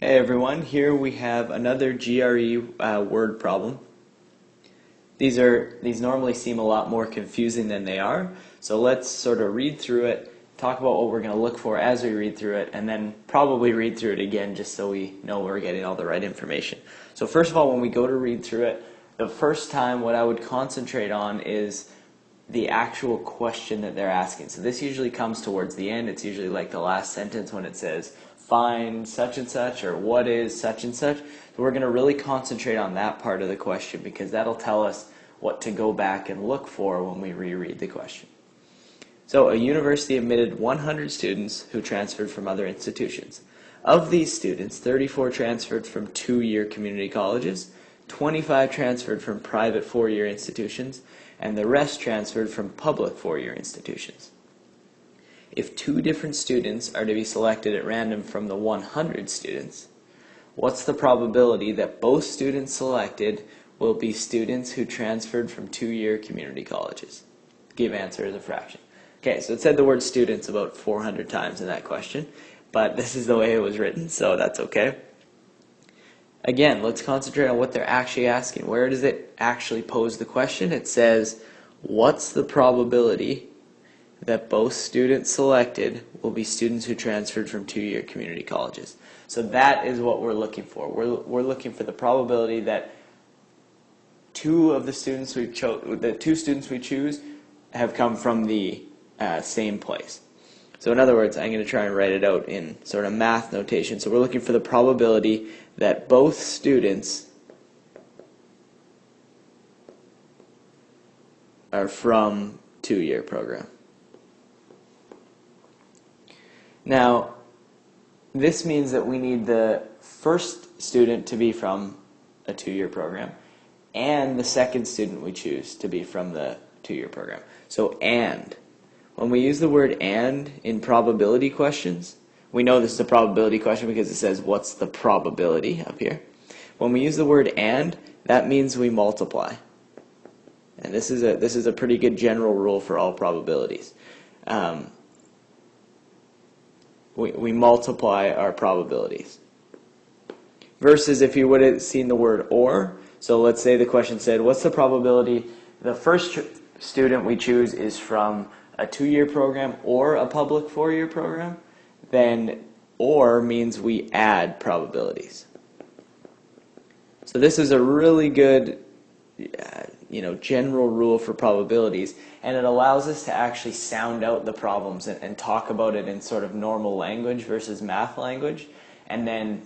Hey everyone, here we have another GRE word problem. These normally seem a lot more confusing than they are, so let's sort of read through it, talk about what we're going to look for as we read through it, and then probably read through it again just so we know we're getting all the right information. So first of all, when we go to read through it, the first time what I would concentrate on is the actual question that they're asking. So this usually comes towards the end. It's usually like the last sentence when it says find such and such or what is such and such. So we're going to really concentrate on that part of the question because that'll tell us what to go back and look for when we reread the question. So a university admitted 100 students who transferred from other institutions. Of these students, 34 transferred from two-year community colleges, 25 transferred from private four-year institutions, and the rest transferred from public four-year institutions. If two different students are to be selected at random from the 100 students, what's the probability that both students selected will be students who transferred from two-year community colleges? Give answer as a fraction. Okay, so it said the word students about 400 times in that question, but this is the way it was written, so that's okay. Again, let's concentrate on what they're actually asking. Where does it actually pose the question? It says, what's the probability that both students selected will be students who transferred from two-year community colleges? So that is what we're looking for. We're looking for the probability that two students we choose have come from the same place. So in other words, I'm going to try and write it out in sort of math notation. So we're looking for the probability that both students are from two-year program. Now, this means that we need the first student to be from a two-year program and the second student we choose to be from the two-year program. So and. When we use the word and in probability questions, we know this is a probability question because it says what's the probability up here. When we use the word and, that means we multiply. And this is a pretty good general rule for all probabilities. We multiply our probabilities. Versus if you would have seen the word or, so let's say the question said, what's the probability the first student we choose is from a two-year program or a public four-year program? Then or means we add probabilities. So this is a really good general rule for probabilities, and it allows us to actually sound out the problems and talk about it in sort of normal language versus math language, and then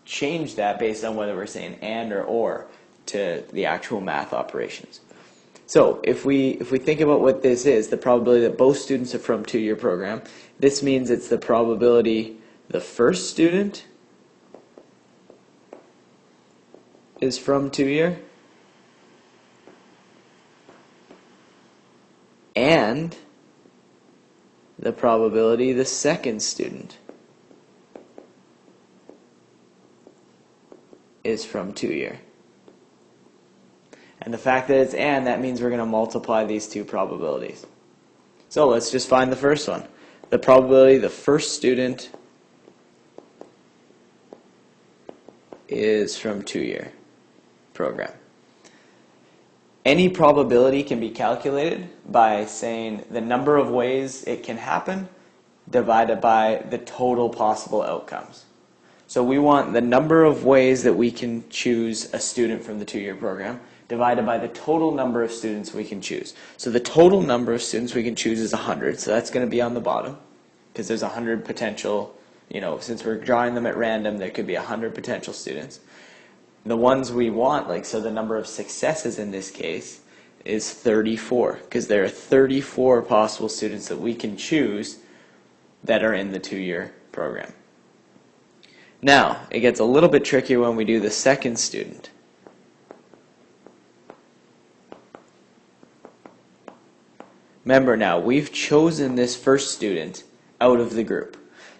change that based on whether we're saying and or to the actual math operations. So if we think about what this is, the probability that both students are from two-year program, this means it's the probability the first student is from two-year and the probability the second student is from two-year. And the fact that it's and, that means we're going to multiply these two probabilities. So let's just find the first one. The probability the first student is from two-year program. Any probability can be calculated by saying the number of ways it can happen divided by the total possible outcomes. So we want the number of ways that we can choose a student from the two-year program divided by the total number of students we can choose. So the total number of students we can choose is 100, so that's going to be on the bottom because there's 100 potential, since we're drawing them at random, there could be 100 potential students. The ones we want, so the number of successes in this case is 34 because there are 34 possible students that we can choose that are in the two-year program. Now, it gets a little bit trickier when we do the second student. Remember now, we've chosen this first student out of the group.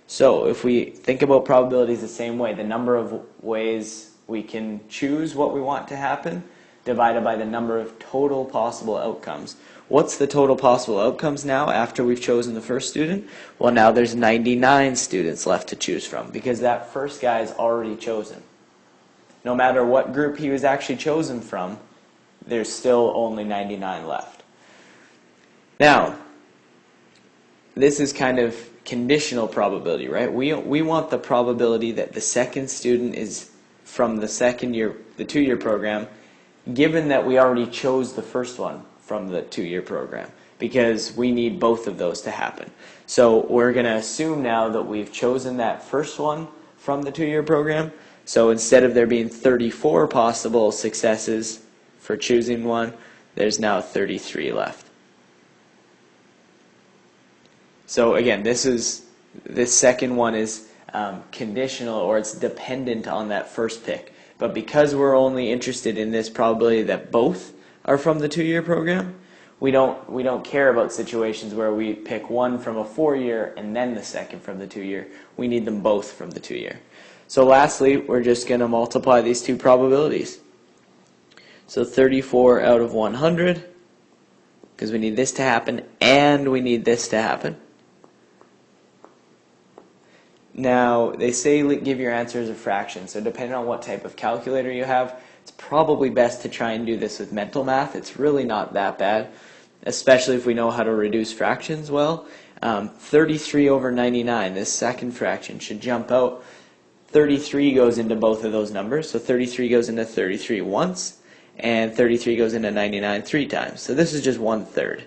So if we think about probabilities the same way, the number of ways we can choose what we want to happen divided by the number of total possible outcomes. What's the total possible outcomes now after we've chosen the first student? Well, now there's 99 students left to choose from because that first guy is already chosen. No matter what group he was actually chosen from, there's still only 99 left. Now, this is kind of conditional probability, right? We want the probability that the second student is from the second year, the 2-year program, given that we already chose the first one from the 2-year program, because we need both of those to happen. So we're going to assume now that we've chosen that first one from the 2-year program. So instead of there being 34 possible successes for choosing one, there's now 33 left. So again, this second one is conditional, or it's dependent on that first pick. But because we're only interested in this probability that both are from the 2-year program, we don't care about situations where we pick one from a 4-year and then the second from the 2-year. We need them both from the 2-year. So lastly, we're just going to multiply these two probabilities. So 34 out of 100, because we need this to happen and we need this to happen. Now, they say give your answer as a fraction, so depending on what type of calculator you have, it's probably best to try and do this with mental math. It's really not that bad, especially if we know how to reduce fractions well. 33 over 99, this second fraction, should jump out. 33 goes into both of those numbers, so 33 goes into 33 once, and 33 goes into 99 3 times. So this is just 1/3.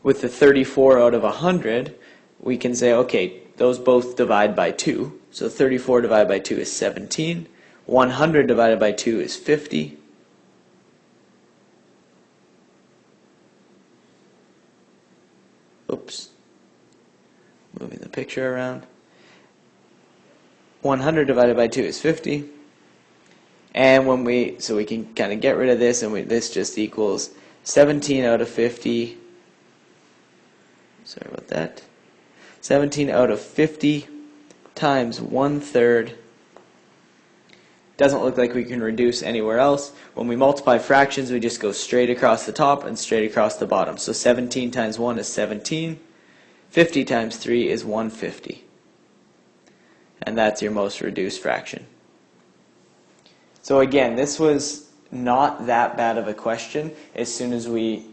With the 34 out of 100, we can say, okay, those both divide by 2. So 34 divided by 2 is 17. 100 divided by 2 is 50. Oops. Moving the picture around. 100 divided by 2 is 50. And so we can kind of get rid of this, and this just equals 17 out of 50. Sorry about that. 17 out of 50 times 1/3. Doesn't look like we can reduce anywhere else. When we multiply fractions, we just go straight across the top and straight across the bottom. So 17 times 1 is 17. 50 times 3 is 150. And that's your most reduced fraction. So again, this was not that bad of a question as soon as we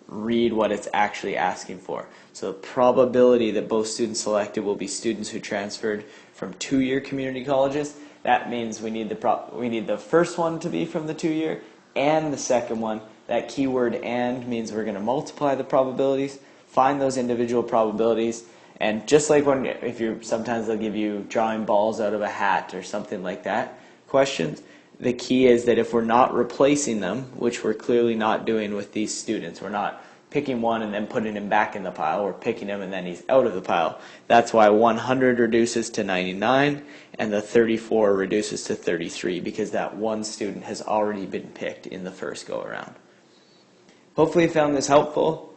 read what it's actually asking for. So the probability that both students selected will be students who transferred from 2-year community colleges. That means we need the first one to be from the 2-year and the second one. That keyword "and" means we're going to multiply the probabilities, find those individual probabilities, and just like sometimes they'll give you drawing balls out of a hat or something like that questions. The key is that if we're not replacing them, which we're clearly not doing with these students, we're not picking one and then putting him back in the pile, we're picking him and then he's out of the pile. That's why 100 reduces to 99 and the 34 reduces to 33, because that one student has already been picked in the first go around. Hopefully you found this helpful.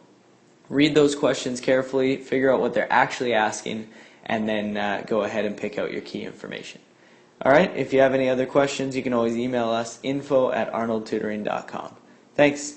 Read those questions carefully, figure out what they're actually asking, and then go ahead and pick out your key information. Alright, if you have any other questions, you can always email us, info@arnoldtutoring.com. Thanks.